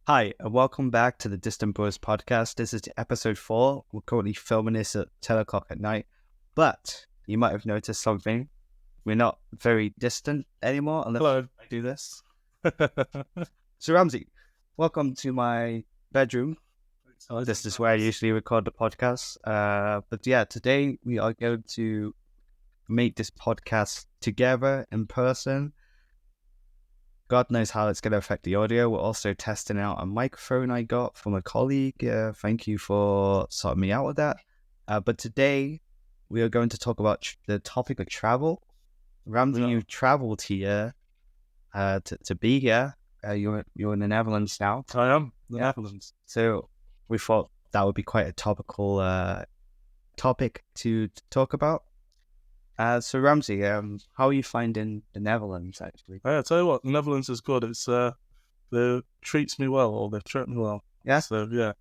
Hi, and welcome back to the Distant Bros podcast. This is episode 4. We're currently filming this at 10 o'clock at night, but you might have noticed something. We're not very distant anymore unless Hello. I do this. So, Ramsey, welcome to my bedroom. This is where I usually record the podcast. But yeah, today we are going to make this podcast together in person. God knows how it's going to affect the audio. We're also testing out a microphone I got from a colleague. Thank you for sorting me out with that. But today we are going to talk about the topic of travel. Ramsey, you've traveled here to be here. You're in the Netherlands now. I am. Yeah. Netherlands. So we thought that would be quite a topical topic to talk about. So Ramsey, how are you finding the Netherlands actually? I tell you what, the Netherlands is good. It's they treats me well, or they've treated me well. Yeah. So yeah,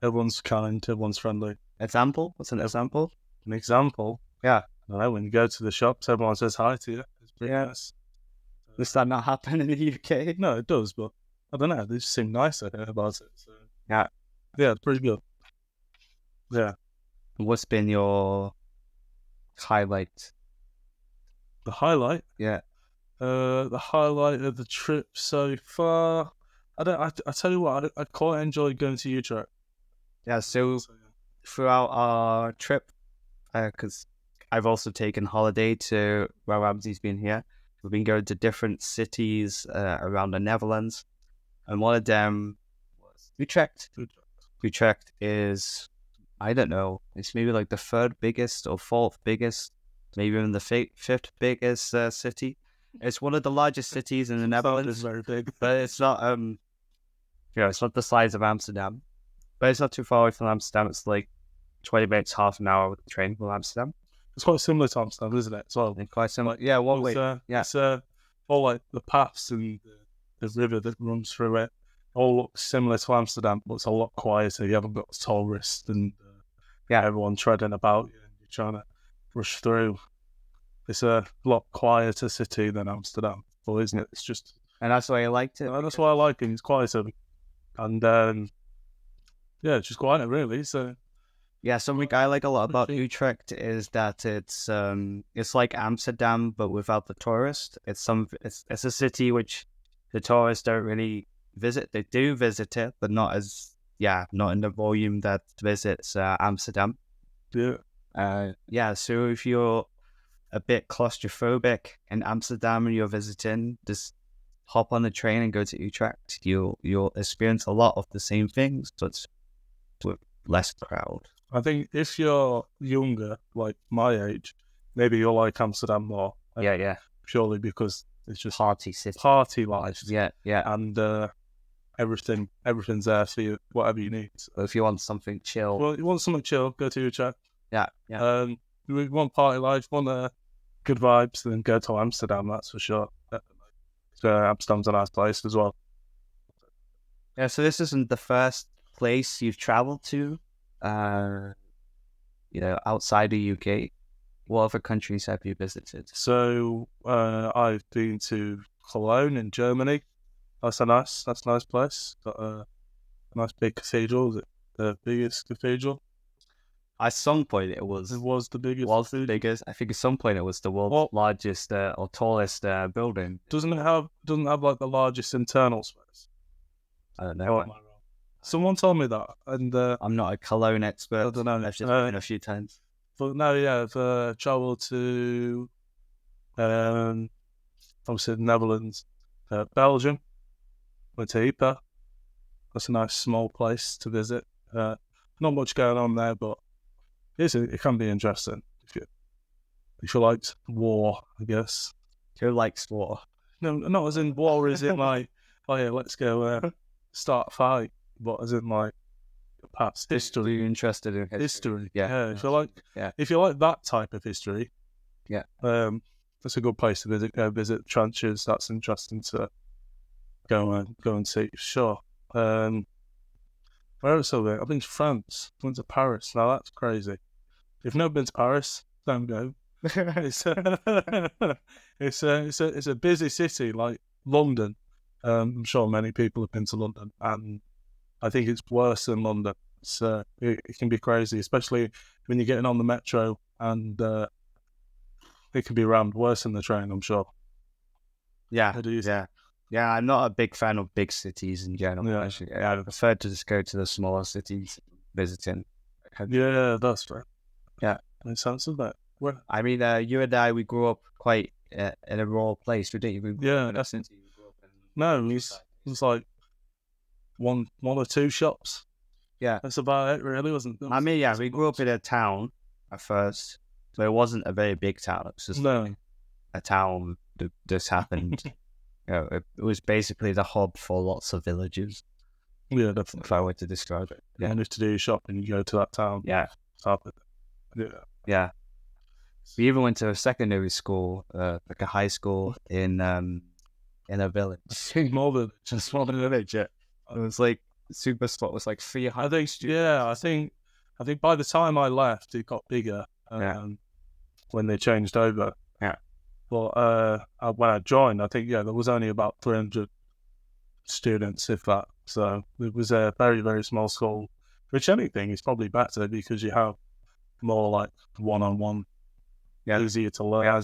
everyone's kind, everyone's friendly. Example? What's an example? An example, Yeah. I don't know, when you go to the shops, everyone says hi to you. It's pretty Yeah. nice. Does that not happen in the UK? No, it does, but I don't know. They just seem nicer about it. So Yeah. yeah, it's pretty good. Yeah. What's been your highlight? The highlight. Yeah. The highlight of the trip so far. I tell you what, I quite enjoyed going to Utrecht. Yeah. So throughout our trip, because I've also taken holiday to where Ramsey's been here, we've been going to different cities around the Netherlands, and one of them was Utrecht. Utrecht is, I don't know, it's maybe like the third biggest or fourth biggest, maybe even the fifth biggest city. It's one of the largest cities in the Netherlands. It's very big, but it's not it's not the size of Amsterdam, but it's not too far away from Amsterdam. It's like 20 minutes, half an hour with the train from Amsterdam. It's quite similar to Amsterdam, isn't it? So And quite similar. Yeah, one way. It's all like the paths and the river that runs through it all look similar to Amsterdam, but it's a lot quieter. You haven't got tourists and everyone treading about you and you're trying to rush through. It's a lot quieter city than Amsterdam, isn't it? It's just, and that's why I liked it. That's why I like it. It's quieter, and it's just quieter, really. So yeah, something I like a lot about Utrecht is that it's like Amsterdam but without the tourist. It's a city which the tourists don't really visit. They do visit it, but not in the volume that visits Amsterdam. Yeah. So if you're a bit claustrophobic in Amsterdam and you're visiting, just hop on the train and go to Utrecht. You'll experience a lot of the same things, but with less crowd. I think if you're younger, like my age, maybe you'll like Amsterdam more. Yeah. Purely because it's just party city, party life. Yeah. And everything's there for you, whatever you need. So if you want something chill, you want something chill, go to Utrecht. Yeah. You want party life, want good vibes, then go to Amsterdam. That's for sure. Amsterdam's a nice place as well. Yeah. So this isn't the first place you've traveled to, outside the UK. What other countries have you visited? So I've been to Cologne in Germany. That's a nice place. Got a nice big cathedral. Is it the biggest cathedral? At some point it was the biggest. The biggest. I think at some point it was the world's largest or tallest building. Doesn't have like the largest internal space? I don't know. Someone told me that, and I'm not a Cologne expert. I don't know. I've just been a few times. But no, I've travelled to obviously the Netherlands, Belgium. Went to Ypres. That's a nice small place to visit. Not much going on there, but it can be interesting if you liked war, I guess. Who likes war? No, not as in war, as in like, oh yeah, let's go start a fight, but as in like past history. You're interested in history? Yeah. If you like that type of history, that's a good place to visit. Go visit trenches. That's interesting to go and see. Sure. Where else have I been? I've been to France. Went to Paris. Now that's crazy. If you've never been to Paris, don't go. It's a busy city like London, I'm sure many people have been to London, and I think it's worse than London. So it can be crazy, especially when you're getting on the metro, and it can be rammed worse than the train, I'm sure. Yeah, How do you yeah. Yeah, I'm not a big fan of big cities in general. Yeah. Actually, I prefer to just go to the smaller cities, visiting. Yeah, that's right. Yeah. Makes sense of that. Where, I mean, you and I, we grew up quite in a rural place, didn't you? We grew Yeah, up in a city. We grew up in no, it was like one or two shops. Yeah. That's about it, really, wasn't it? I mean, yeah, we grew up in a town at first, so it wasn't a very big town. It was just No. a town that just happened. It was basically the hub for lots of villages, Yeah, definitely. if I were to describe it. You managed to do your shopping, you go to that town. Yeah. Yeah. Yeah. We even went to a secondary school, like a high school in a village. Small village. A small village, yeah. It was like super spot was like 300. I think by the time I left, it got bigger. When they changed over. Yeah. But when I joined, I think there was only about 300 students, if that. So it was a very, very small school. Which anything is probably better because you have more like one-on-one. Yeah. Easier to learn. Yeah,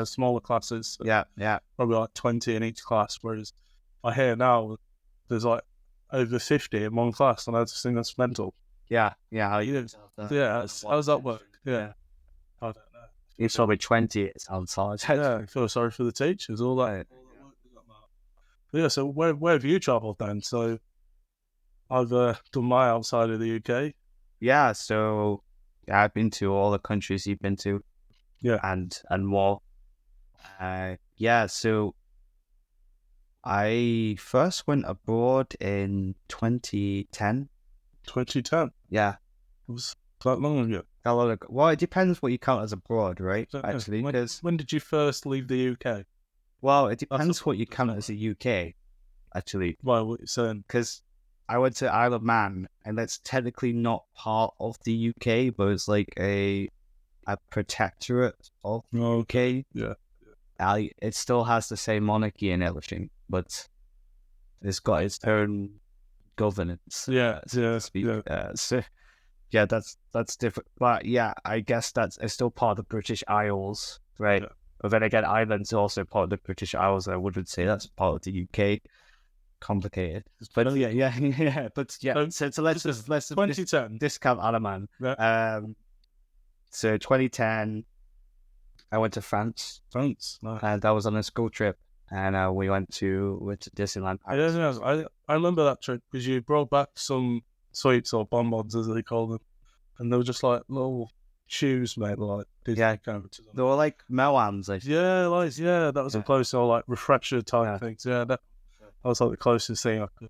Smaller classes. Yeah. Probably like 20 in each class. Whereas I hear now there's like over 50 in one class, and I just think that's mental. Yeah. How does that work? Yeah. I don't know. It's probably 20. It sounds hard. Yeah, I feel sorry for the teachers. All that. Yeah. So where have you travelled then? So I've done my outside of the UK. Yeah. So I've been to all the countries you've been to. Yeah. And more. So I first went abroad in 2010. 2010? Yeah. It was that long ago? Well, it depends what you count as abroad, right? Actually, because when did you first leave the UK? Well, it depends what you count as the UK, actually. Why, what you're saying? Because I went to Isle of Man, and that's technically not part of the UK, but it's like a protectorate of the UK. Yeah. It still has the same monarchy and everything, but it's got its own governance. Yeah. So that's different. But yeah, I guess it's still part of the British Isles, right? Yeah. But then again, Ireland's also part of the British Isles. I wouldn't say that's part of the UK. Complicated, but yeah. But yeah, so let's 2010 discount Isle of Man. Yeah. So 2010, I went to France. Nice. And I was on a school trip, and we went to Disneyland Paris. I remember that trip because you brought back some sweets or bonbons, as they call them, and they were just like little shoes made like Disney characters. They were like Moans. That was a close or like refresher type things. Yeah, that was like the closest thing I could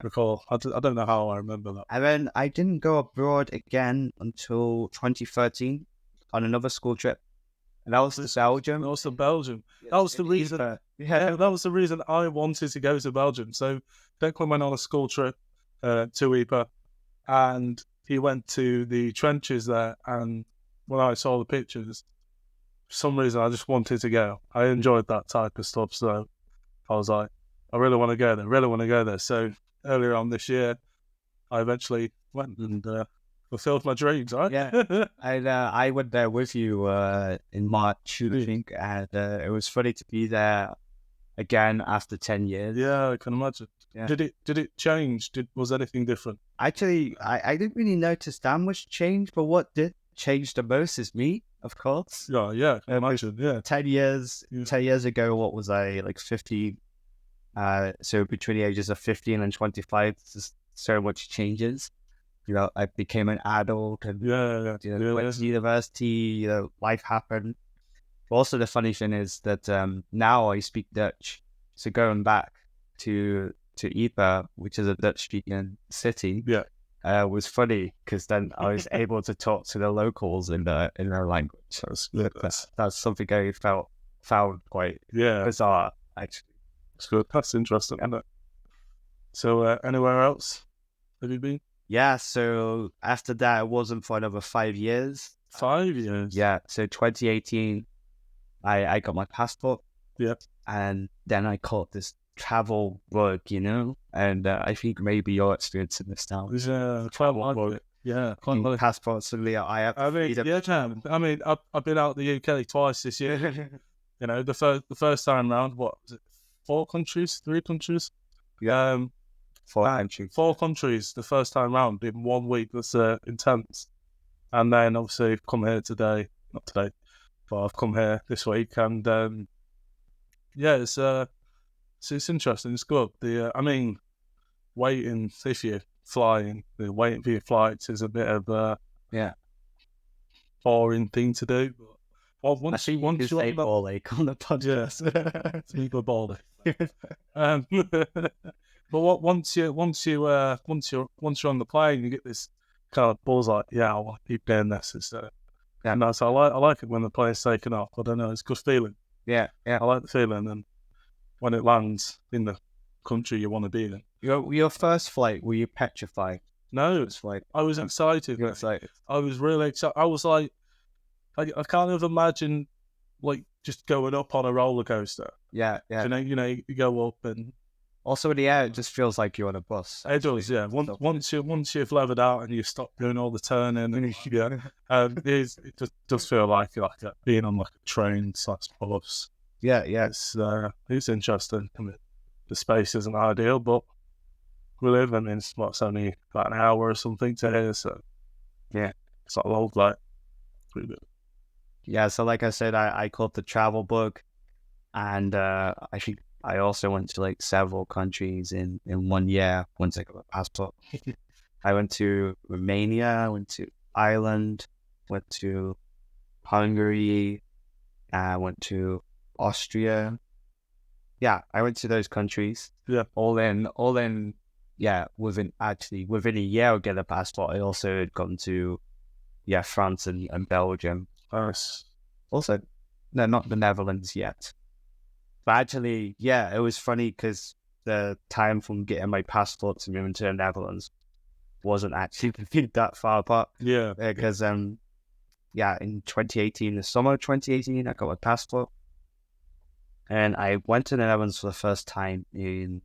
recall. I don't know how I remember that. And then I didn't go abroad again until 2013 on another school trip. And that was to Belgium. That was to Belgium. That was the reason. Yeah, that was the reason I wanted to go to Belgium. So Declan went on a school trip to Ypres, and he went to the trenches there. And when I saw the pictures, for some reason I just wanted to go. I enjoyed that type of stuff. So I was like, I really want to go there. So earlier on this year, I eventually went and fulfilled my dreams, right? Yeah. I went there with you in March, I think, and it was funny to be there again after 10 years. Yeah, I can imagine. Yeah. Did it change? Was anything different? Actually, I didn't really notice that much change, but what did change the most is me, of course. Yeah, I can imagine. Yeah. 10 years ago, what was I, like 15? So between the ages of 15 and 25, just so much changes. I became an adult and went to university. Life happened. But also, the funny thing is that now I speak Dutch. So going back to Ypres, which is a Dutch-speaking city, was funny because then I was able to talk to the locals in their language. So that's something I found quite bizarre, actually. It's good. That's interesting, isn't it? So, anywhere else have you been? Yeah, so after that, it wasn't for another 5 years. 5 years? Yeah, so 2018, I got my passport. Yeah. and then I caught this travel bug, and I think maybe you're experiencing this now. It's quite like it. Yeah, quite like it. Passports, I have. I mean, I've been out the UK twice this year. The first time round, what was it? 3 countries? Yeah. 4 countries the first time round in 1 week. That's intense. And then obviously I've come here not today, but I've come here this week, and it's interesting. It's good. Waiting if you're flying, waiting for your flights is a bit of a boring thing to do. But once you on the podcast, super baldy. But once you're on the plane, you get this kind of buzz like, I want to keep doing this. It's so I like it when the plane's taken off. I don't know, it's a good feeling. Yeah. I like the feeling, and when it lands in the country you want to be in. Your first flight, were you petrified? No, It's like I was excited. you were excited. I was really excited. I was like, I can't even imagine like just going up on a roller coaster. Yeah. You go up, and Also in the air, it just feels like you're on a bus. it does, yeah. Once you've levered out and you stop doing all the turning, and it just does feel like being on like a train / bus. Yeah. It's interesting. I mean, the space isn't ideal, but we live. I mean, it's only about an hour or something to here, so it's not a long flight. Pretty good. Yeah, so like I said, I caught the travel bug, and I think I also went to like several countries in 1 year once I got a passport. I went to Romania, I went to Ireland, went to Hungary, I went to Austria. Yeah, I went to those countries. Yeah. All in, within a year of getting a passport, I also had gone to France and Belgium. Nice. Also, no, not the Netherlands yet. But actually, it was funny because the time from getting my passport to moving to the Netherlands wasn't actually that far apart. Yeah. Because, in 2018, the summer of 2018, I got my passport. And I went to the Netherlands for the first time in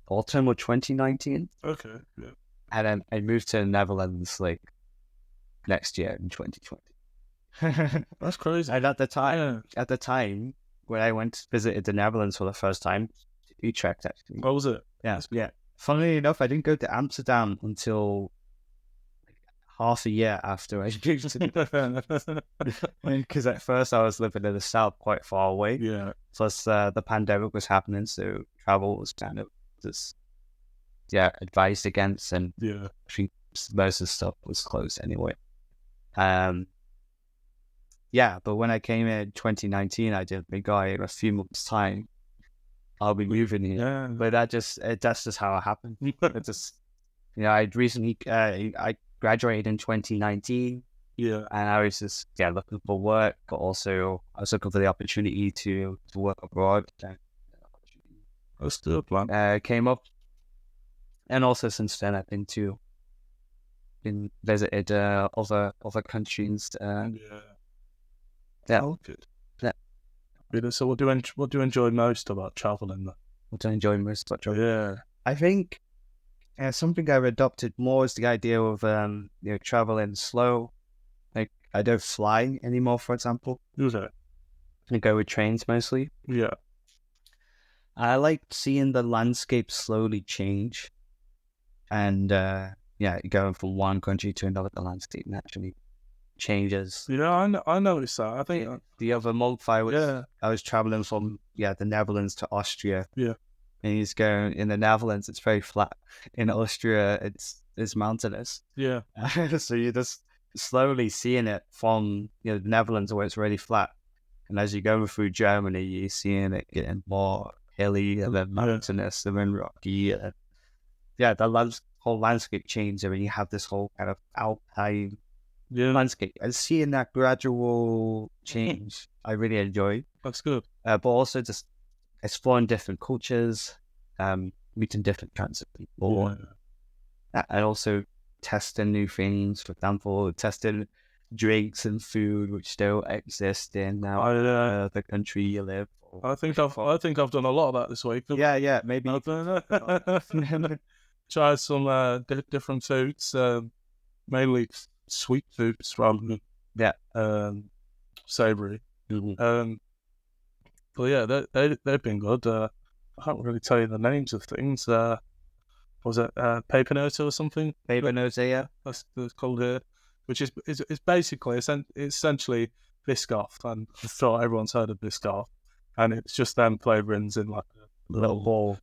autumn of 2019. Okay, yeah. And then I moved to the Netherlands like next year in 2020. That's crazy. And at the time when I visited the Netherlands for the first time, Utrecht actually. What was it? Yeah. Funnily enough, I didn't go to Amsterdam until half a year after I moved to because at first I was living in the south, quite far away. Yeah. Plus, the pandemic was happening, so travel was kind of just advised against, and I think most of the stuff was closed anyway. But when I came in 2019, I didn't think, in a few months' time, I'll be moving here. Yeah. But that's just how it happened. It just, I'd recently, I graduated in 2019. Yeah. And I was just, looking for work, but also I was looking for the opportunity to work abroad. That's good, man. Came up. And also since then, I've been visited other countries. Oh, good. Yeah. So what do you enjoy most about traveling then? What do I enjoy most about traveling? Yeah. I think something I've adopted more is the idea of traveling slow. Like I don't fly anymore, for example. Okay. I go with trains mostly. Yeah. I like seeing the landscape slowly change, and going from one country to another, the landscape naturally changes. Yeah, I noticed that. I think the other month I was traveling from the Netherlands to Austria. Yeah. And he's going in the Netherlands, it's very flat. In Austria, it's mountainous. Yeah. So you're just slowly seeing it from the Netherlands where it's really flat, and as you go through Germany, you're seeing it getting more hilly and then mountainous and then rocky. And the whole landscape changes, and you have this whole kind of alpine landscape, and seeing that gradual change, I really enjoy. That's good. But also just exploring different cultures, meeting different kinds of people, and also testing new things. For example, testing drinks and food which don't exist in the country you live. I think I've done a lot of that this week. Yeah, maybe. Tried some different foods, mainly sweet foods rather than savoury. But yeah, they've been good. I can't really tell you the names of things. Was it Pepernote or something? Pepernote, yeah. That's called here, which is basically essentially Biscoff, and I thought everyone's heard of Biscoff, and it's just them flavourings in like a little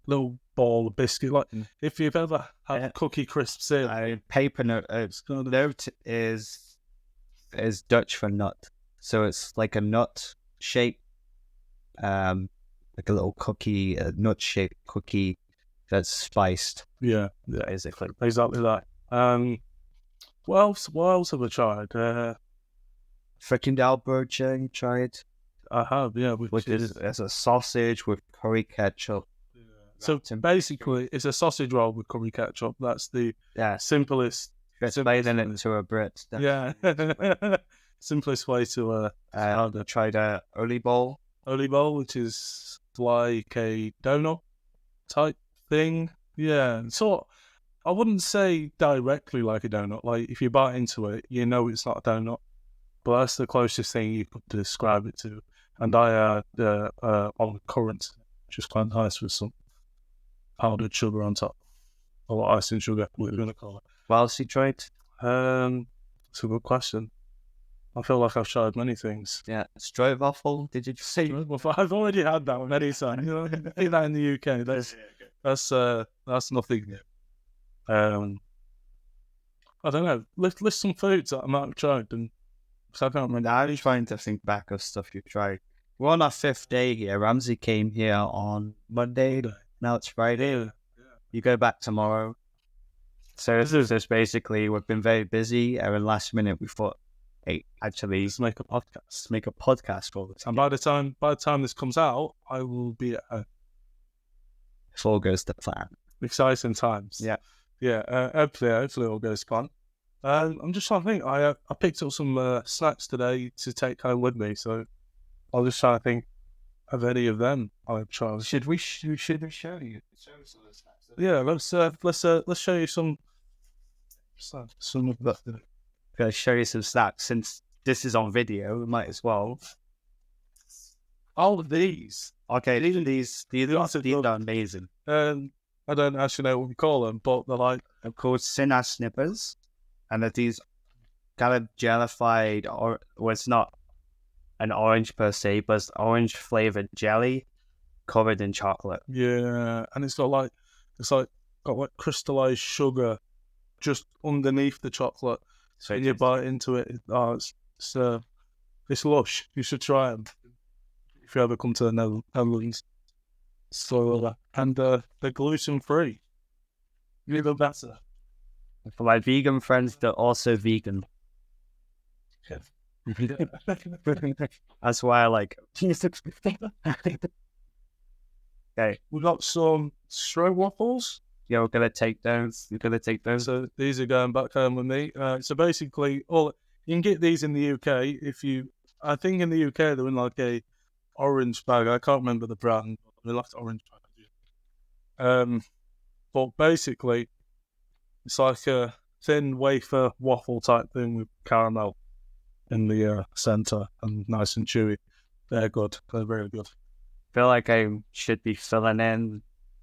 ball of biscuit. Like if you've ever had Cookie Crisp cereal, Pepernote. Note is Dutch for nut, so it's like a nut shape, like a little cookie, a nut shaped cookie that's spiced. Yeah, basically. Exactly that. What else have I tried? Frikandel you tried? I have, yeah. Which is a sausage with curry ketchup. Yeah. So basically, it's a sausage roll with curry ketchup. That's the simplest. Explaining it to a Brit. Yeah. Simplest way to tried a Oli bowl. Oli bowl, which is like a donut type thing. Yeah. So I wouldn't say directly like a donut. Like if you bite into it, you know it's not a donut. But that's the closest thing you could describe it to. And I had on the currant, which is quite nice with some powdered sugar on top. Or icing sugar, what you're going to call it. What else you tried? It's a good question. I feel like I've tried many things. Yeah, stroopwafel. Did you say? I've already had that many times. You know, I think that in the UK. That's nothing new. I don't know. List some foods that I might have tried, and I can't remember. I'm trying to think back of stuff you've tried. We're on our 5th day here. Ramsey came here on Monday. Now it's Friday. Yeah. You go back tomorrow. So this is just basically, we've been very busy, and last minute we thought, hey, actually, let's make a podcast. Let's make a podcast for this. And by the time this comes out, I will be at home. If all goes to plan. Exciting times. Yeah. Yeah. Hopefully it all goes to plan. I'm just trying to think. I picked up some snacks today to take home with me, so I'll just try to think of any of them I've tried. Should we show you? Show some of the snacks. Yeah, let's show you some of that. I'll show you some snacks since this is on video. We might as well. All of these. Okay, these are amazing. I don't actually know what we call them, but they're like called Cinnamon Snippers, and they're these kind of jellified, or well, it's not an orange per se, but it's orange flavored jelly covered in chocolate. Yeah, and it's got crystallized sugar just underneath the chocolate. So when you bite into it, it's lush. You should try them if you ever come to the Netherlands. So and they're gluten free. Even better. For my vegan friends, they're also vegan. Yeah. That's why I like. Okay, we got some stroopwafels. Yeah, we're gonna take those. So these are going back home with me. So basically, you can get these in the UK I think in the UK they're in like a orange bag. I can't remember the brand. They're like orange bag. But basically, it's like a thin wafer waffle type thing with caramel in the centre and nice and chewy. They're good. They're very good. I feel like I should be filling in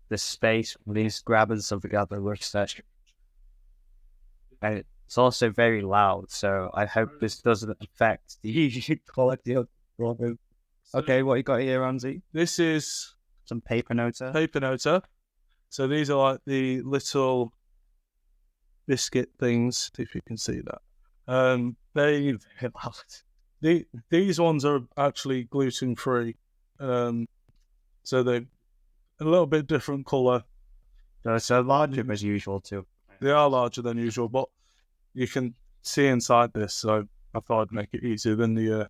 the space when he's grabbing something out of the workstation. And it's also very loud, so I hope this doesn't affect the quality of the audio. Okay, what you got here, Ramsey? This is some Pepernote. Pepernote. So these are like the little biscuit things, if you can see that. These ones are actually gluten free. So they're a little bit different colour. They're so larger as usual too. They are larger than usual, but you can see inside this, so I thought I'd make it easier than the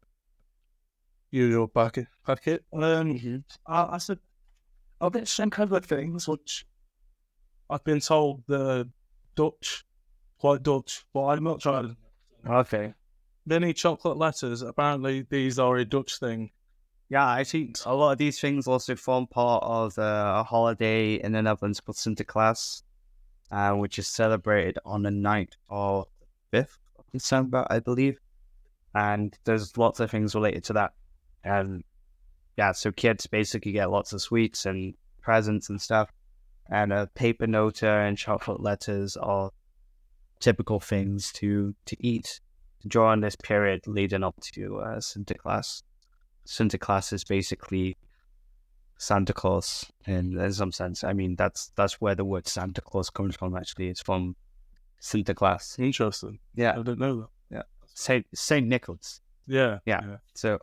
usual packet. I said, I'll get some kind of things which I've been told the quite Dutch, but I'm not trying to. Okay. Mini chocolate letters, apparently these are a Dutch thing. Yeah, I think a lot of these things also form part of a holiday in the Netherlands called Sinterklaas, which is celebrated on the 9th or 5th of December, I believe. And there's lots of things related to that. And yeah, so kids basically get lots of sweets and presents and stuff. And a paper note and chocolate letters are typical things to eat during this period leading up to Sinterklaas. Sinterklaas is basically Santa Claus in some sense. I mean, that's where the word Santa Claus comes from. Actually, it's from Sinterklaas. Interesting. Yeah, I didn't know that. Yeah, Saint Nicholas. Yeah. So,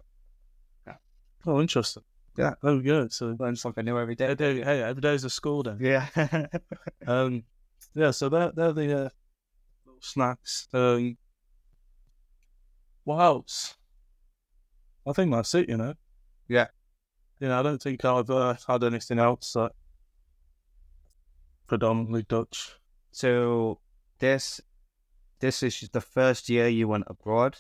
Oh, interesting. Yeah. Oh, good. So learn something new every day. hey, every day's a school day. Yeah. Yeah. So they're the little snacks. What else? I think that's it. Yeah. I don't think I've had anything else that predominantly Dutch. So this is the first year you went abroad.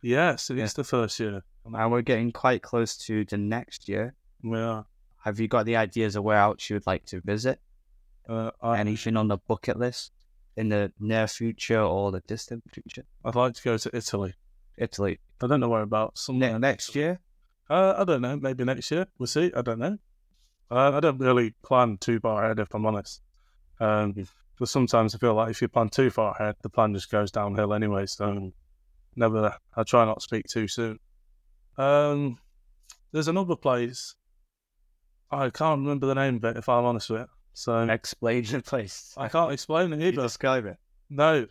Yes, it is the first year. And we're getting quite close to the next year. Yeah. Have you got the ideas of where else you would like to visit? Anything on the bucket list in the near future or the distant future? I'd like to go to Italy. Italy. I don't know whereabouts. Next year? I don't know. Maybe next year. We'll see. I don't know. I don't really plan too far ahead, if I'm honest. But sometimes I feel like if you plan too far ahead, the plan just goes downhill anyway. So I try not to speak too soon. There's another place. I can't remember the name of it, if I'm honest with it. So Explain the place. I can't explain it either. Describe it. No.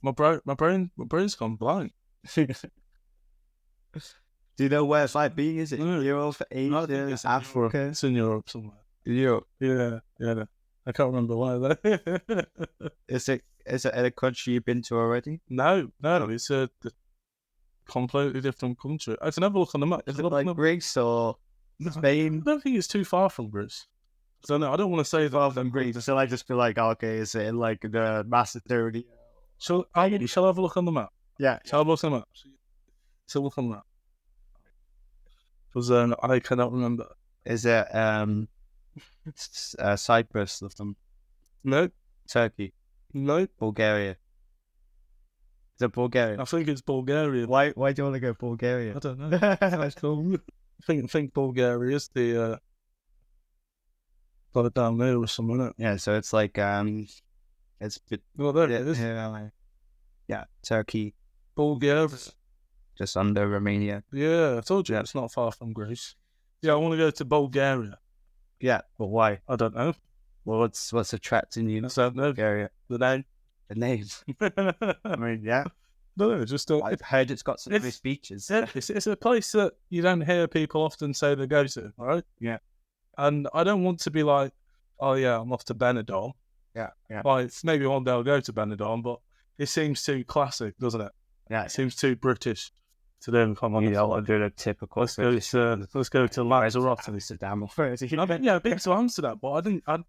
My brain's gone blank. Do you know where it might be? Is it Europe, Asia, Africa? It's in Europe somewhere. Europe. Yeah. I can't remember why though. Is it in a country you've been to already? No, it's a completely different country. I can have a look on the map. Is it like Greece or Spain? I don't think it's too far from Greece. I don't know. I don't want to say Far from Greece. So I just feel like, okay, is it in like the Macedonia? Shall I have a look on the map? Yeah. Shall I have a look on the map? So look on that. Because I cannot remember. Is it Cyprus or something? No. Turkey? No. Bulgaria? Is it Bulgaria? I think it's Bulgaria. Why do you want to go Bulgaria? I don't know. That's cool. I think Bulgaria is the got it down there or something, isn't it? Yeah, so it's like it's Well, there it is. Yeah, Turkey, Bulgaria. just under Romania. Yeah, I told you it's not far from Greece. Yeah, I want to go to Bulgaria. Yeah, but why? I don't know. Well, what's attracting you? I don't know. Bulgaria. The name. The name. I mean, yeah. No, just don't. I've heard it's got some nice beaches. It's a place that you don't hear people often say they go to, right? Yeah. And I don't want to be like, oh yeah, I'm off to Benidorm. Yeah. Like, maybe one day I'll go to Benidorm, but it seems too classic, doesn't it? Yeah. It seems too British to them. Come on, I'll do the typical. Let's go to Lanzarote. Amsterdam. I've been to Amsterdam, but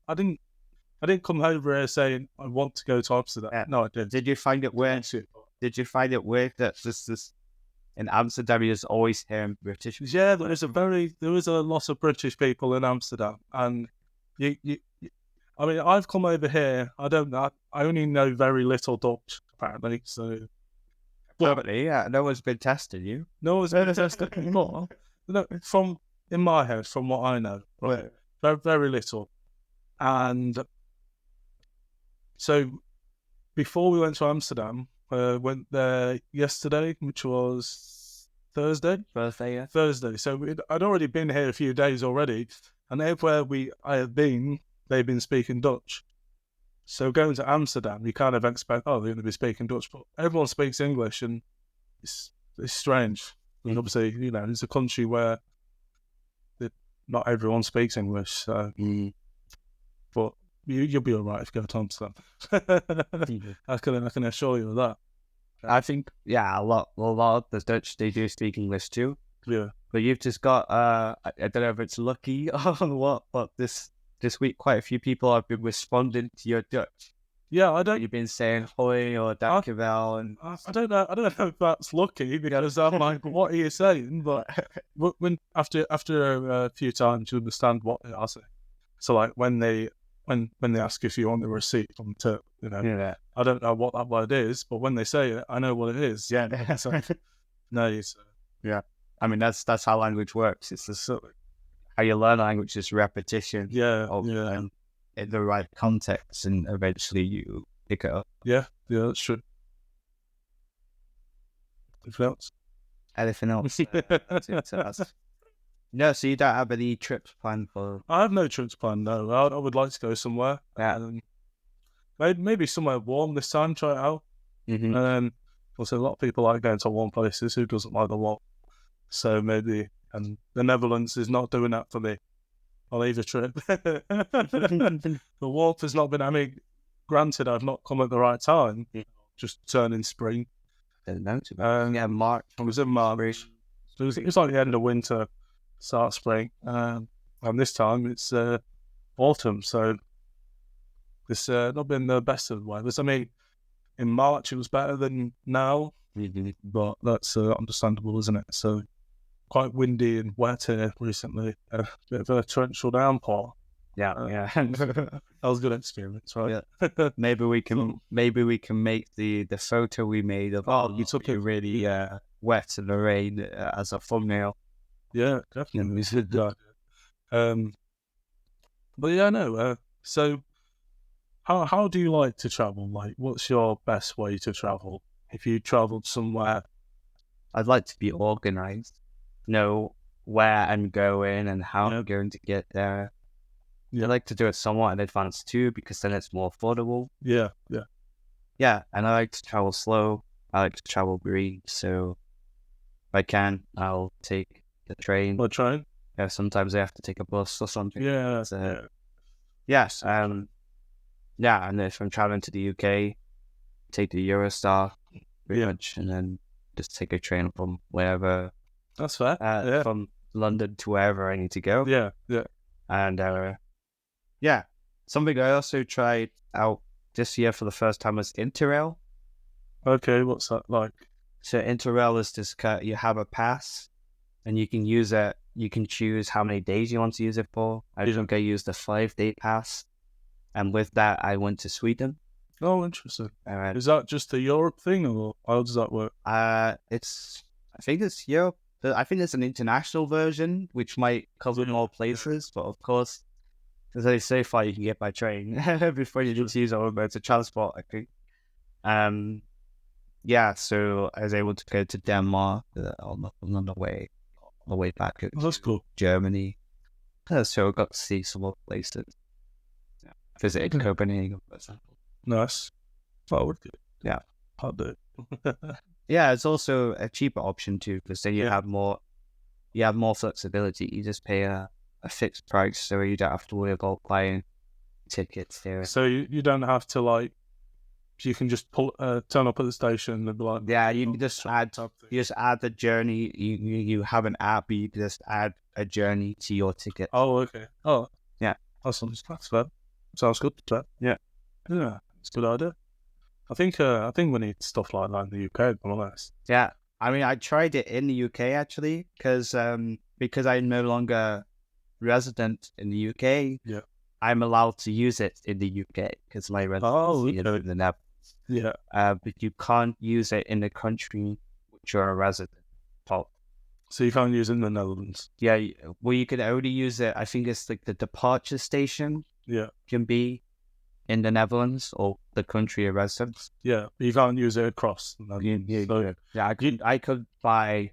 I didn't come over here saying I want to go to Amsterdam. Yeah. No, I didn't. Did you find it weird? Did you find it weird that this in Amsterdam you're just always hearing British? Yeah, there is a lot of British people in Amsterdam, and you I mean, I've come over here. I only know very little Dutch apparently. So, Apparently, yeah, no one's been testing you. no one's been tested anymore. No, from in my head, from what I know, Right. very, very little. And so, before we went to Amsterdam, went there yesterday, which was Thursday. Thursday. So I'd already been here a few days already, and everywhere I have been, they've been speaking Dutch. So going to Amsterdam, you kind of expect, they're going to be speaking Dutch, but everyone speaks English, and it's strange. And obviously, it's a country where not everyone speaks English. So, but you'll be all right if you go to Amsterdam. I can assure you of that. I think, a lot of the Dutch, they do speak English too. Yeah. But you've just got, I don't know if it's lucky or what, but this week quite a few people have been responding to your Dutch. Yeah, I don't. You've been saying hoi or dankjewel and I don't know. I don't know if that's lucky because I'm like, what are you saying? But when after a few times, you understand what they are saying. So like when they ask if you want the receipt from the tip, yeah. I don't know what that word is, but when they say it, I know what it is. Yeah. So, no, it's, Yeah. I mean that's how language works. It's just how you learn language is repetition. yeah, Of, yeah, in the right context, and eventually you pick it up. yeah, that's true. Anything else? Anything else? No, so you don't have any trips planned for? I have no trips planned. No, I would like to go somewhere. Yeah. Maybe somewhere warm this time. Try it out. Mm-hmm. Also, a lot of people like going to warm places. Who doesn't like the warm? So maybe, and the Netherlands is not doing that for me. I'll leave a trip. The warmth has not been. I mean, granted, I've not come at the right time. Just turning spring. Yeah, March. It was in March. So it was like the end of winter, start spring, and this time it's autumn. So it's not been the best of weathers. I mean, in March it was better than now, but that's understandable, isn't it? So quite windy and wet here recently. A bit of a torrential downpour. Yeah. That was a good experience, right? Yeah. Maybe we can make the photo we made of you took it it really wet in the rain as a thumbnail. Yeah, definitely. But yeah, no. So how do you like to travel? Like, what's your best way to travel? If you travelled somewhere, I'd like to be organized, know where I'm going and how I'm going to get there. Yeah. I like to do it somewhat in advance too, because then it's more affordable. Yeah. Yeah, and I like to travel slow. I like to travel green, so if I can, I'll take the train. What train? Yeah, sometimes I have to take a bus or something. Yeah. Yes. Yeah, and if I'm traveling to the UK, take the Eurostar, pretty much, and then just take a train from wherever. That's fair. From London to wherever I need to go. Yeah. And yeah, something I also tried out this year for the first time was Interrail. Okay, what's that like? So Interrail is just you have a pass, and you can use it. You can choose how many days you want to use it for. I think I used a 5-day pass, and with that, I went to Sweden. Oh, interesting. Is that just a Europe thing, or how does that work? I think it's Europe. I think there's an international version which might cover more places, but of course, there's only so far you can get by train before you just use other modes of transport, I think. Yeah, so I was able to go to Denmark on the way back. That's cool. Germany. So I got to see some more places. Yeah. Visited Copenhagen, for example. Nice. That would be good. Yeah. I'll do it. Yeah, it's also a cheaper option too, because then you have more flexibility. You just pay a fixed price, so you don't have to worry about buying tickets there. So you don't have to like. You can just turn up at the station and be like. Yeah, you can just add the journey. You have an app. You just add a journey to your ticket. Oh, okay. Oh, yeah. That's fair. Sounds good. Yeah. It's a good idea. I think we need stuff like that in the UK, to be honest. Yeah, I mean, I tried it in the UK actually, because I'm no longer resident in the UK. Yeah, I'm allowed to use it in the UK because my residency in the Netherlands. Yeah, but you can't use it in the country which you're a resident of. So you can't use it in the Netherlands. Yeah, well, you can only use it. I think it's like the departure station. Yeah, can be in the Netherlands or the country of residence. Yeah, you can't use it across. Yeah, I could buy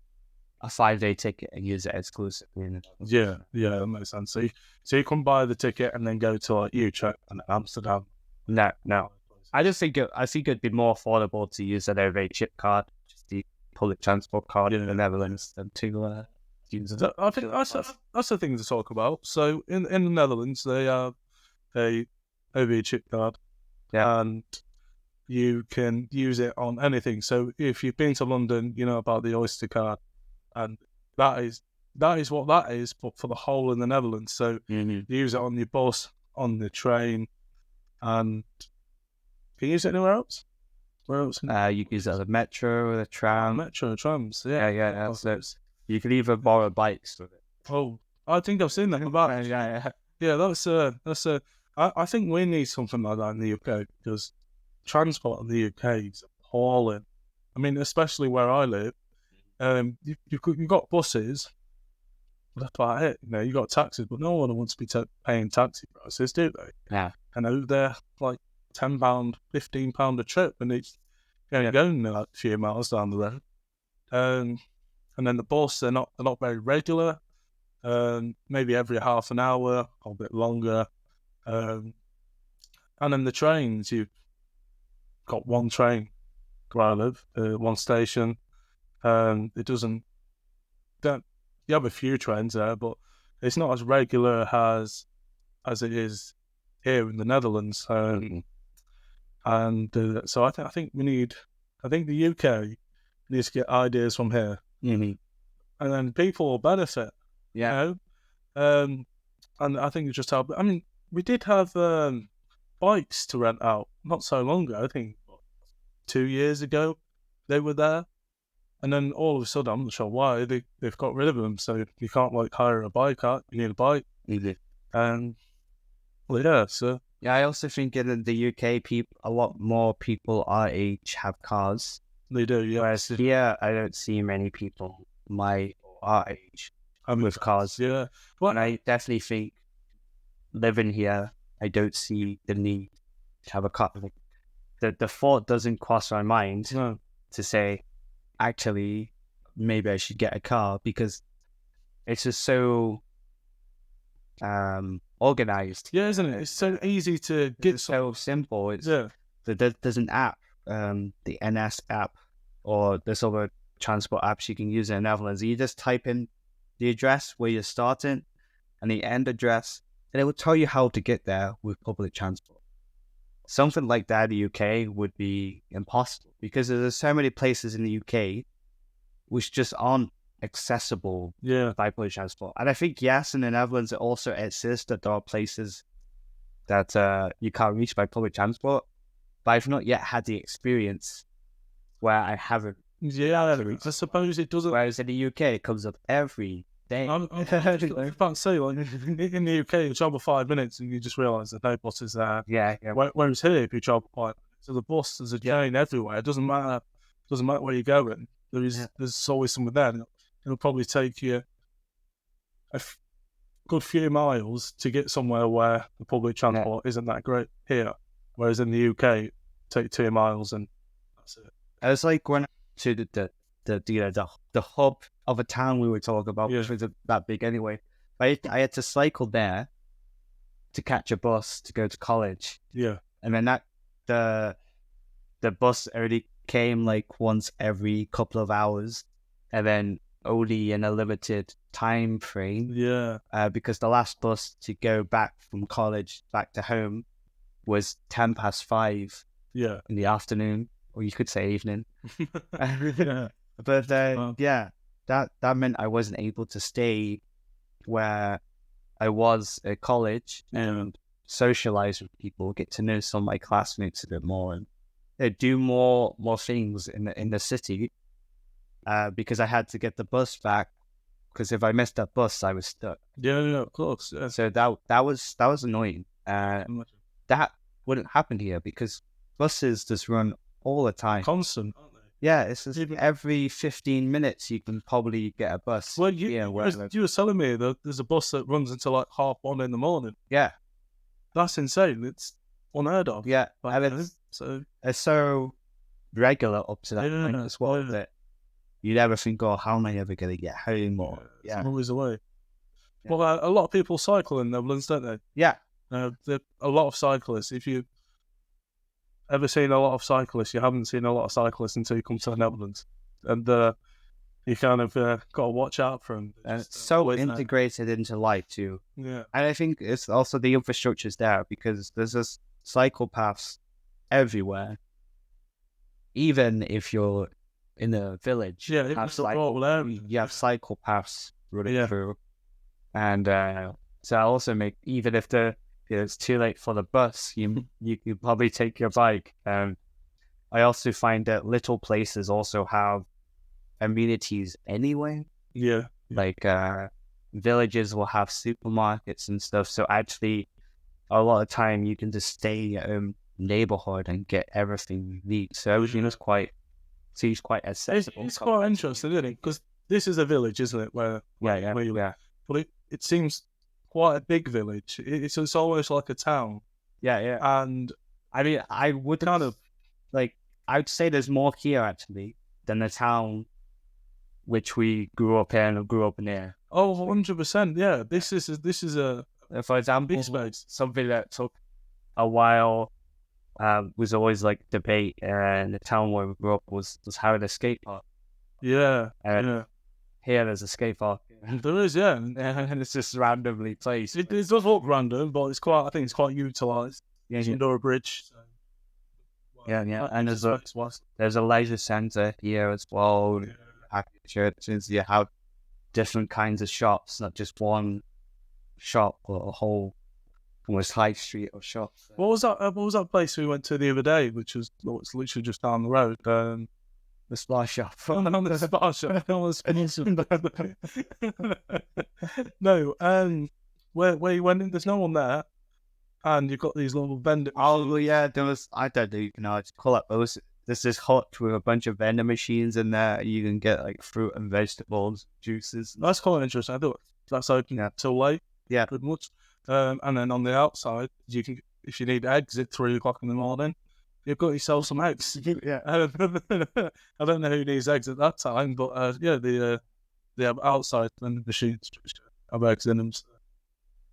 a 5-day ticket and use it exclusively in the Netherlands. Yeah, that makes sense. So you can buy the ticket and then go to like Utrecht and Amsterdam. No. I think it'd be more affordable to use an OV chip card, just the public transport card in the Netherlands, than to use it. I think that's the thing to talk about. So in the Netherlands, they have a OV chip card, and you can use it on anything. So if you've been to London, you know about the Oyster card, and that is what that is, but for the whole in the Netherlands. So you use it on your bus, on the train, and Can you use it anywhere else? Where else? You can use it as a metro or a tram. Metro trams. Yeah. So you can even borrow bikes with it. Oh, I think I've seen that about. Yeah, that's a. I think we need something like that in the UK because transport in the UK is appalling. I mean, especially where I live, you've got buses. That's about it. You know, you got taxis, but no one wants to be paying taxi prices, do they? Yeah. And they're like £10, £15 a trip, and it's going like a few miles down the road. And then the bus, they're not very regular. Maybe every half an hour or a bit longer. And then the trains, you've got one train where I live, one station. It doesn't. You have a few trains there, but it's not as regular as it is here in the Netherlands. And so I think we need. I think the UK needs to get ideas from here, and then people will benefit. Yeah. You know? And I think it just helped. I mean, we did have bikes to rent out not so long ago. I think 2 years ago they were there. And then all of a sudden, I'm not sure why, they've got rid of them. So you can't like hire a bike out. You need a bike. And so I also think in the UK, a lot more people our age have cars. They do, yeah. Whereas here, I don't see many people my or our age with cars. Yeah. And I definitely think living here, I don't see the need to have a car. The thought doesn't cross my mind to say, actually, maybe I should get a car because it's just so organized. Yeah, isn't it? It's so easy to get. It's so simple. It's yeah. There's an app, the NS app, or there's other transport apps you can use in the Netherlands. You just type in the address where you're starting and the end address, and it will tell you how to get there with public transport. Something like that in the UK would be impossible because there's so many places in the UK which just aren't accessible by public transport. And I think, yes, in the Netherlands, it also exists that there are places that you can't reach by public transport, but I've not yet had the experience where I haven't. Yeah, I suppose it doesn't. Whereas in the UK, it comes up every day. I can't say, like, in the UK, you travel 5 minutes and you just realise that no bus is there. Yeah. Whereas here, if you travel 5 minutes, so the bus, there's a train everywhere. It doesn't matter where you're going. There's always someone there. It'll probably take you a good few miles to get somewhere where the public transport isn't that great here. Whereas in the UK, take 2 miles and that's it. It's like going to the hub of a town we were talking about, which was that big anyway. I had to cycle there to catch a bus to go to college. Yeah. And then the bus only came like once every couple of hours, and then only in a limited time frame. Yeah. Because the last bus to go back from college back to home was 5:10 in the afternoon, or you could say evening. But that meant I wasn't able to stay where I was at college and socialize with people, get to know some of my classmates a bit more, and do more things in the city. Because I had to get the bus back, because if I missed that bus, I was stuck. Yeah, of course. Yeah. So that was annoying. That wouldn't happen here because buses just run all the time, constant, aren't they? Yeah, it's just every 15 minutes you can probably get a bus. Well, you were telling me that there's a bus that runs until like 1:30 in the morning. Yeah, that's insane. It's unheard of. Yeah, and it's so regular up to that point as well that you never think, "Oh, how am I ever going to get home?" Or it's always away. Yeah. Well, a lot of people cycle in the Netherlands, don't they? Yeah, a lot of cyclists. If you've ever seen a lot of cyclists, you haven't seen a lot of cyclists until you come to the Netherlands, and you kind of got to watch out for them. And it's so integrated into life too. Yeah, and I think it's also the infrastructure's there because there's this cycle paths everywhere. Even if you're in a village, you have cycle paths running through, and so I also make, even if the it's too late for the bus, you could probably take your bike. I also find that little places also have amenities anyway. Yeah. Like villages will have supermarkets and stuff. So actually, a lot of time you can just stay in your own neighborhood and get everything you need. So everything seems quite accessible. It's quite interesting, isn't it? Because this is a village, isn't it? Where you live. But it seems quite a big village. It's almost like a town. Yeah. And I mean, I would kind of I'd say there's more here actually than the town which we grew up in or grew up near. Oh, 100%. Yeah, this is a for example, space. Something that took a while was always like debate in the town where we grew up was having a skate park. Yeah. Here there's a skate park. There is, yeah. And it's just randomly placed. It does look random, but I think it's quite utilised. Yeah, it's under a bridge. So. Yeah. And there's a leisure centre here as well. Yeah. Churches, you have different kinds of shops, not just one shop, but a whole almost high street of shops. What was that place we went to the other day, which was literally just down the road? The Spa Shop. The Spa Shop. No, where you went in, there's no one there, and you've got these little vendors. Oh yeah, there was. I don't know. You can call it those. This is hut with a bunch of vending machines in there. You can get like fruit and vegetables, juices. That's quite interesting. I thought that's open till late. Yeah, pretty much. And then on the outside, you can, if you need eggs at 3 o'clock in the morning, you've got yourself some eggs. Yeah. I don't know who needs eggs at that time, but they have outside vending machines have eggs in them. So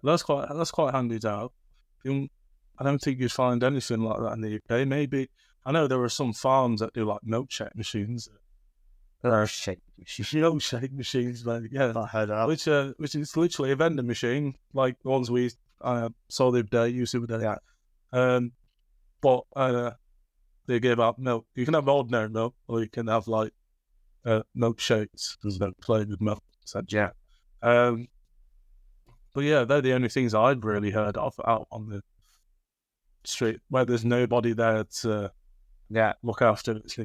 that's quite handy to have. I don't think you'd find anything like that in the UK. Maybe I know there are some farms that do like milkshake machines. Milkshake machines, like, yeah, I heard that. Which is literally a vending machine, like the ones we saw the other day, used the other day. Yeah. But they give out milk. You can have ordinary milk, or you can have like milkshakes flavored milk. Yeah. But yeah, they're the only things I'd really heard of out on the street where there's nobody there to look after it.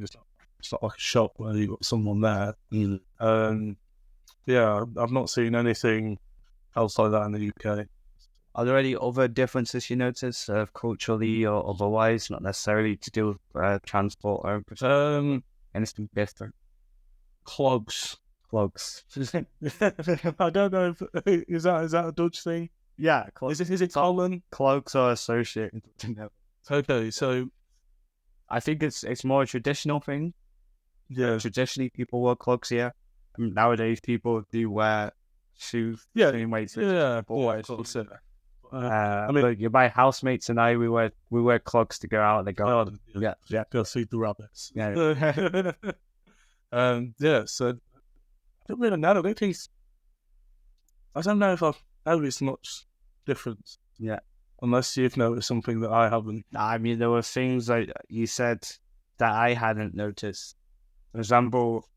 It's not like a shop where you've got someone there. Yeah, I've not seen anything else like that in the UK. Are there any other differences you notice, culturally or otherwise, not necessarily to do with transport or anything different? Clogs. I don't know if is that a Dutch thing? Yeah, is it Holland? Clogs are associated. Okay, so I think it's more a traditional thing. Yeah, traditionally people wear clogs here. I mean, nowadays people do wear shoes. Yeah, same way. I mean, like my housemates and I, we wear clogs to go out. And they go, go feed the rabbits. Yeah. So I don't really know. I don't know if I've noticed much difference. Yeah. Unless you've noticed something that I haven't. I mean, there were things like you said that I hadn't noticed. For example,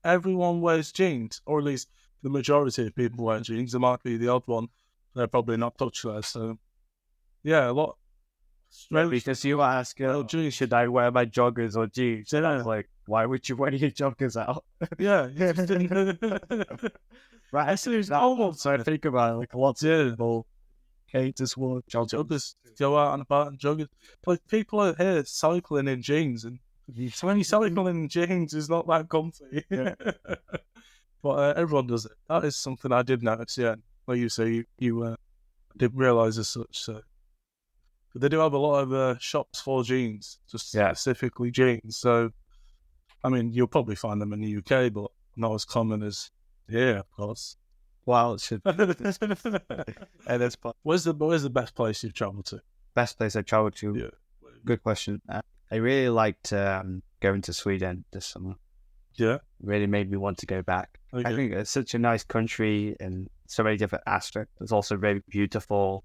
everyone wears jeans, or at least the majority of people wear jeans. There might be the odd one. They're probably not touchless. So, yeah, a lot. Because you ask, should I wear my joggers or jeans? And I was like, why would you wear your joggers out? Yeah. Right, as soon as so I think about it, like lots of people hate this word joggers. Go out and about and joggers. Like people are here cycling in jeans, and so when you cycling in jeans is not that comfy. Yeah. But everyone does it. That is something I did notice. Yeah, like you say, you didn't realise as such. So, but they do have a lot of shops for jeans, just specifically jeans. So, I mean, you'll probably find them in the UK, but not as common as here, of course. Well, it should. Where's the best place you've travelled to? Best place I've travelled to? Yeah. Good question. I really liked going to Sweden this summer. Yeah. Really made me want to go back. Okay. I think it's such a nice country in so many different aspects. It's also very beautiful.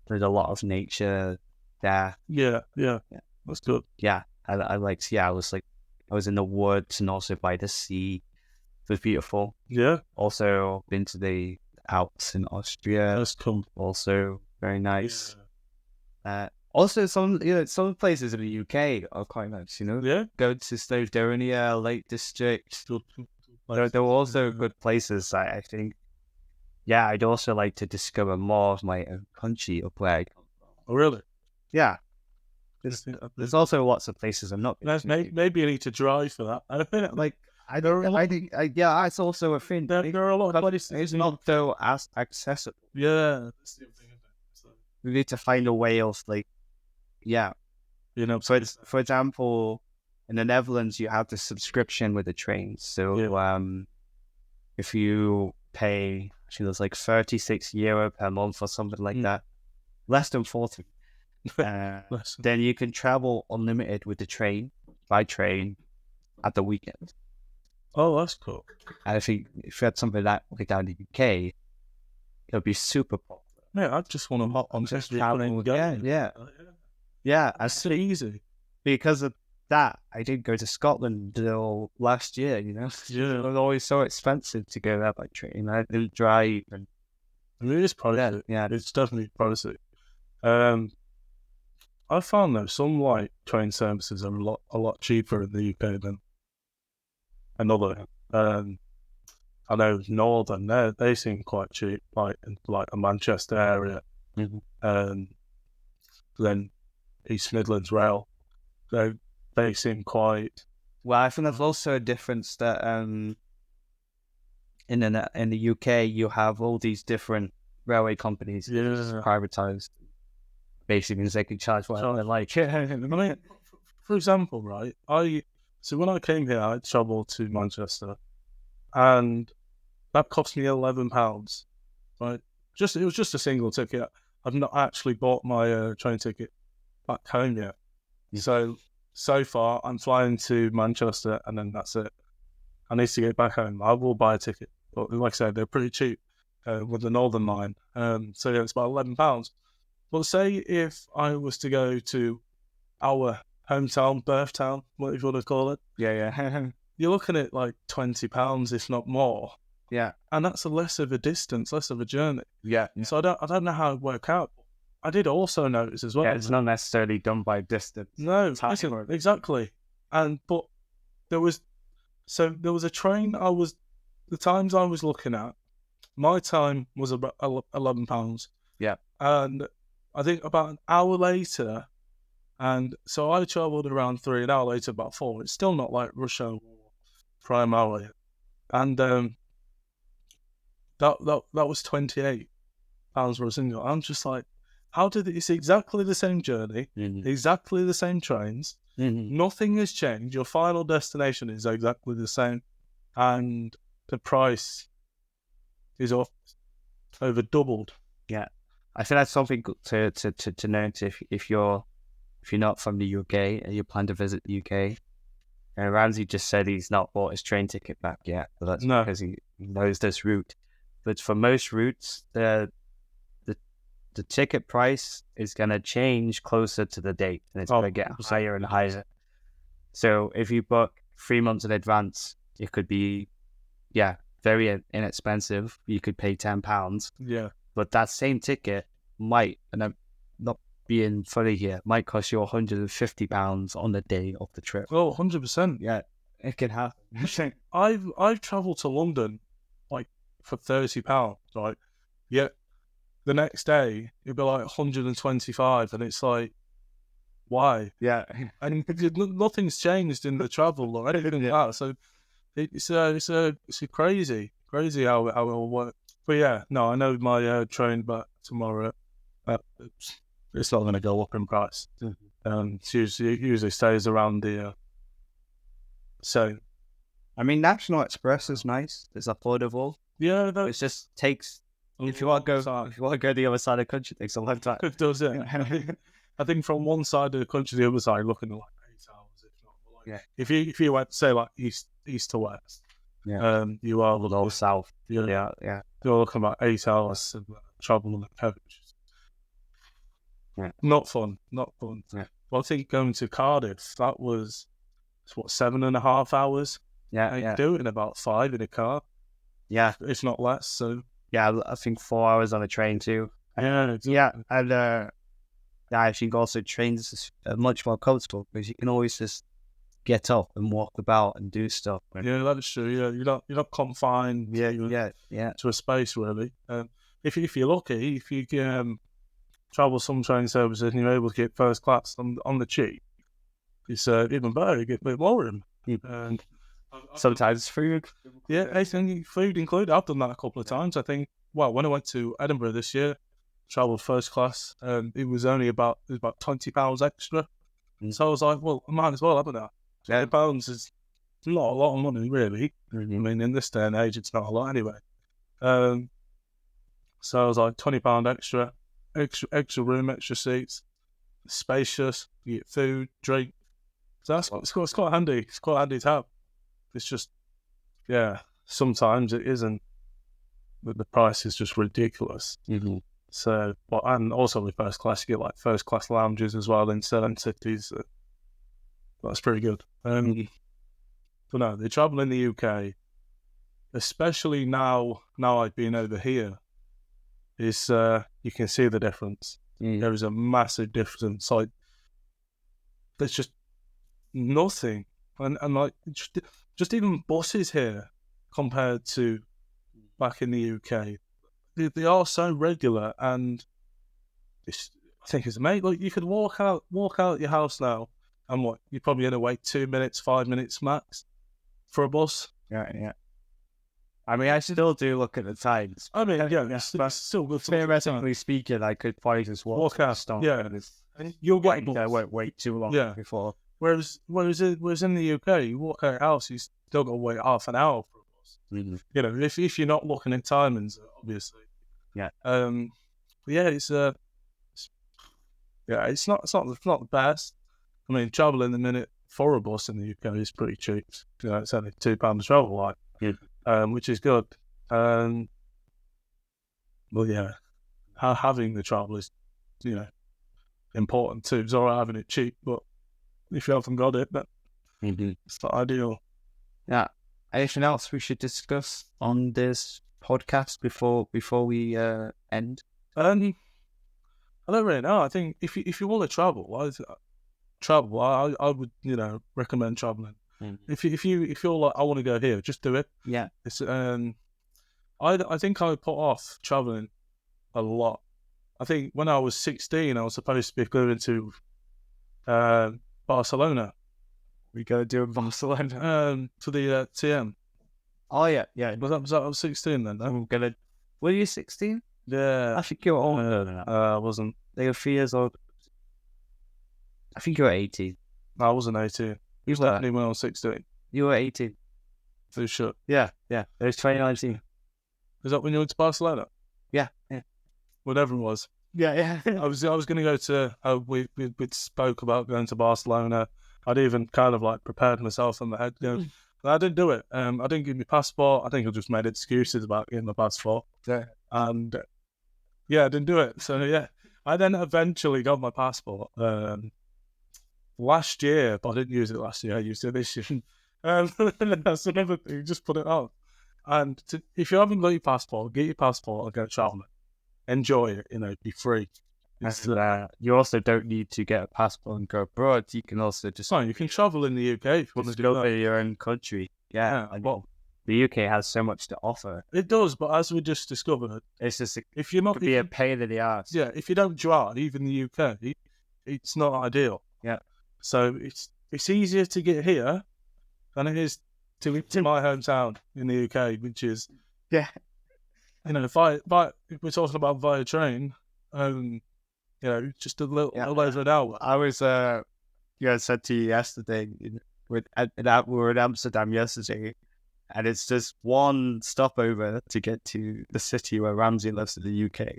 There's a lot of nature there. Yeah. That's good. Yeah. I liked, I was in the woods and also by the sea. It was beautiful. Yeah. Also been to the Alps in Austria. That's cool. Also very nice. Also, some places in the UK are quite nice. Yeah. Go to Snowdonia, Lake District. They're also good places. I think. Yeah, I'd also like to discover more of my own country of where I come from. Oh, really? Yeah. There's also lots of places I'm not. Maybe you need to drive for that. I think it's also a thing. There are a lot of places. It's not so as accessible. Yeah, that's the thing. We need to find a way of for example, in the Netherlands you have the subscription with the trains. So if you pay, actually there's like €36 per month or something like that, less than 40. Then you can travel unlimited with the train, by train, at the weekend. Oh, that's cool. And I think if you had something like down in the UK, it'll be super popular. Yeah, I just want to hop on just traveling. Yeah, that's so easy. Because of that, I did go to Scotland last year. Yeah, it was always so expensive to go there by train. I didn't drive, and I mean, it's pricey. Yeah, it's definitely pricey. I found though some train services are a lot cheaper in the UK than another. I know Northern, they seem quite cheap, in the Manchester area. Then East Midlands Rail, they seem quite. Well, I think there's also a difference that in the UK you have all these different railway companies privatized. Basically, they can charge whatever they like. I mean, for example, right? So when I came here, I travelled to Manchester, and that cost me £11. Right? It was just a single ticket. I've not actually bought my train ticket back home yet. So far, I'm flying to Manchester, and then that's it. I need to get back home. I will buy a ticket, but like I said, they're pretty cheap with the Northern Line. So yeah, it's about £11. But say if I was to go to our hometown, birth town, whatever you want to call it. Yeah. You're looking at like £20, if not more. Yeah. And that's less of a distance, less of a journey. Yeah. So I don't know how it worked out. I did also notice as well. Yeah, it's not necessarily done by distance. No, exactly. But there was a train the times I was looking at, my time was about £11. Yeah. And I think about an hour later, and so I travelled around 3, an hour later about 4. It's still not like rush hour or prime hour. And that was £28 for a single. I'm just like, how did it's exactly the same journey, exactly the same trains, nothing has changed. Your final destination is exactly the same, and the price is over doubled. Yeah, I think that's something to note if you're not from the UK and you plan to visit the UK. And Ramsey just said he's not bought his train ticket back yet, but that's because he knows this route. But for most routes, the ticket price is going to change closer to the date, and it's going to get higher and higher. So if you book 3 months in advance, it could be, very inexpensive. You could pay £10. Yeah. But that same ticket might, and I'm not being funny here, might cost you £150 on the day of the trip. Oh, 100%. Yeah, it can happen. I've travelled to London for £30, right? Yeah. The next day, it'd be like 125, and it's like, why? Yeah. And nothing's changed in the travel or anything like that. So it's crazy how it will work. But yeah, no, I know my train back tomorrow, it's not going to go up in price. It usually stays around the same. I mean, National Express is nice. It's affordable. Yeah, it just takes. If you want to go the other side of the country, it takes a long time. It does, yeah. I think from one side of the country to the other side, looking at like 8 hours, if not. If you went, say, like east to west, you are looking south. Yeah. You're looking about 8 hours of travel on the coach. Yeah. Not fun. Yeah. Well, I think going to Cardiff, that was 7.5 hours. Yeah. You do it in about 5 in a car. Yeah, if not less. So. I think 4 hours on a train too. Yeah, exactly. Yeah, and I think also trains are much more comfortable because you can always just get up and walk about and do stuff. Yeah, that's true. Yeah, you're not confined Yeah. to a space really. If you're lucky, if you travel some train services and you're able to get first class on the cheap, it's even better. You get a bit more room. And Sometimes food. yeah, anything food included. I've done that a couple of times. I think. Well, when I went to Edinburgh this year, travelled first class, and it was about £20 extra. So I was like, well, I might as well, haven't I? £20 is not a lot of money, really. I mean, in this day and age, it's not a lot anyway. So I was like, £20 extra room, extra seats, spacious. You get food, drink. So it's quite handy. It's quite handy to have. It's just, yeah, sometimes it isn't. But the price is just ridiculous. Mm-hmm. So, and also with first class, you get like first class lounges as well in certain cities. That's pretty good. But no, the travel in the UK, especially now I've been over here, is you can see the difference. There is a massive difference. Like there's just nothing, and like just even buses here compared to back in the UK, they are so regular, and I think it's amazing. Like you could walk out your house now, and you're probably gonna wait 2 minutes, 5 minutes max for a bus. Yeah. I mean, I still do look at the times. I mean, yeah, it's still good. Theoretically speaking, I could probably just walk out. Yeah, and you'll get. I won't wait too long before. Whereas in the UK, you walk out of your house, you still got to wait half an hour for a bus. Mm-hmm. You know, if you're not looking at timings, obviously. Yeah. But yeah, it's not the best. I mean, travel in the minute for a bus in the UK is pretty cheap. You know, it's only £2 travel, which is good. Well, yeah, having the travel is, important too. It's all right having it cheap, but if you haven't got it, it's not ideal. Yeah. Anything else we should discuss on this podcast before we end? I don't really know. I think if you want to travel, I would recommend traveling. If you're like, I want to go here, just do it. Yeah. It's I think I put off traveling a lot. I think when I was 16, I was supposed to be going to Barcelona. We go do Barcelona for the TM. Oh yeah. Was I was 16 then? No? Were you 16? Yeah. I think you were older than that. I wasn't. They were 3 years old. I think you were 18. No, I wasn't 18. You was definitely when I was 16. You were 18. For sure. Yeah. It was 2019. Is that when you went to Barcelona? Yeah. Whatever it was. Yeah. I was going to go to. We spoke about going to Barcelona. I'd even kind of like prepared myself in my head. I didn't do it. I didn't get my passport. I think I just made excuses about getting my passport. Yeah. And I didn't do it. So yeah, I then eventually got my passport last year, but I didn't use it last year. I used it this year. That's another thing. Just put it on. And if you haven't got your passport, get your passport and go traveling. Enjoy it. Be free. You also don't need to get a passport and go abroad. You can also just... you can travel in the UK if you want to go to your own country. Yeah. The UK has so much to offer. It does, but as we just discovered, it's just if you're not... It could be a pain in the ass. Yeah, if you don't drive, even the UK, it's not ideal. Yeah. So it's easier to get here than it is to my hometown in the UK, which is... Yeah. If we're talking about via train... just a little over an hour. I was, I said to you yesterday, we were in Amsterdam yesterday, and it's just one stopover to get to the city where Ramsey lives in the UK.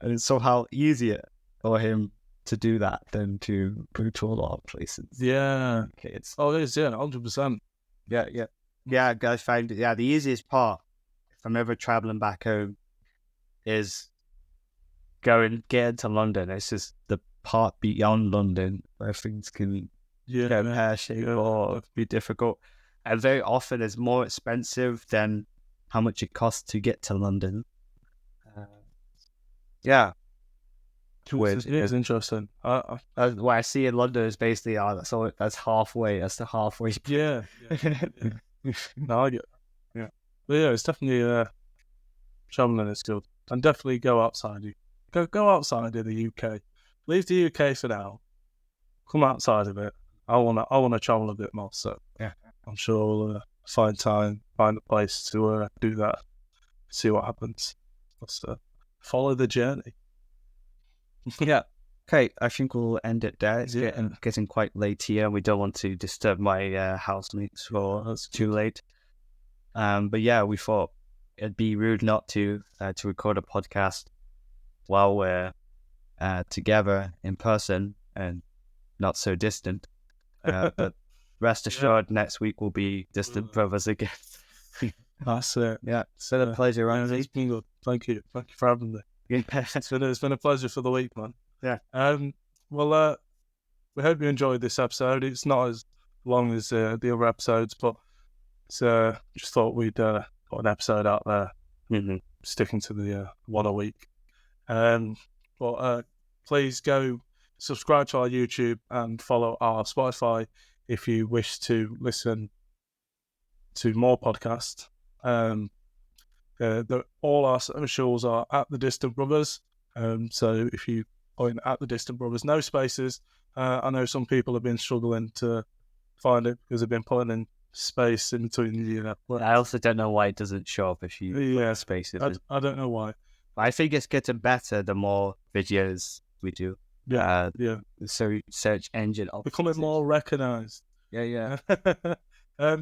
And it's somehow easier for him to do that than to go to a lot of places. Yeah. Okay, it is, 100%. Yeah. Yeah, guys, find it. Yeah, the easiest part, if I'm ever traveling back home, is get into London. It's just the part beyond London where things can go pear-shaped or be difficult. And very often it's more expensive than how much it costs to get to London. Yeah. It is interesting. What I see in London is basically, that's halfway. That's the halfway. Yeah. No, I get that. Yeah. But yeah, it's definitely traveling is good. And definitely go outside. Go outside of the UK. Leave the UK for now. Come outside of it. I wanna travel a bit more. So yeah, I'm sure we'll find a place to do that. See what happens. Let's follow the journey. Yeah. Okay, I think we'll end it there. It's getting quite late here, and we don't want to disturb my housemates for it's too late. But yeah, we thought it'd be rude not to record a podcast while we're together in person and not so distant. But rest assured, next week we'll be distant brothers again. That's it. Yeah, it's been a pleasure, Ramsey. It's been good. Thank you for having me. It's been a pleasure for the week, man. Yeah. Well, we hope you enjoyed this episode. It's not as long as the other episodes, but it's just thought we'd put an episode out there, sticking to the one a week. But please go subscribe to our YouTube and follow our Spotify if you wish to listen to more podcasts. All our socials are at The Distant Brothers. So if you point at The Distant Brothers, no spaces. I know some people have been struggling to find it because they've been putting in space in between I also don't know why it doesn't show up if you put spaces. I don't know why. I think it's getting better the more videos we do. Yeah. So search engine becoming more recognised. Yeah.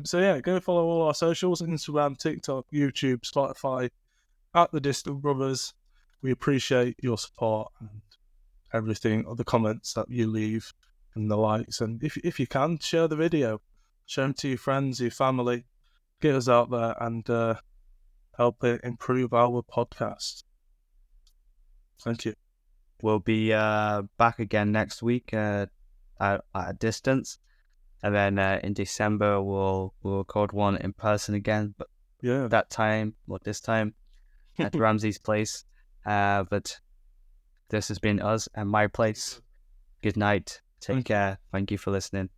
So yeah, go follow all our socials: Instagram, TikTok, YouTube, Spotify, at The Distant Brothers. We appreciate your support and everything, the comments that you leave and the likes. And if you can, share the video, share them to your friends, your family, get us out there and help it improve our podcast. Thank you. We'll be back again next week at a distance. And then in December, we'll record one in person again. But this time, at Ramsey's place. But this has been us and my place. Good night. Take care. Thank you for listening.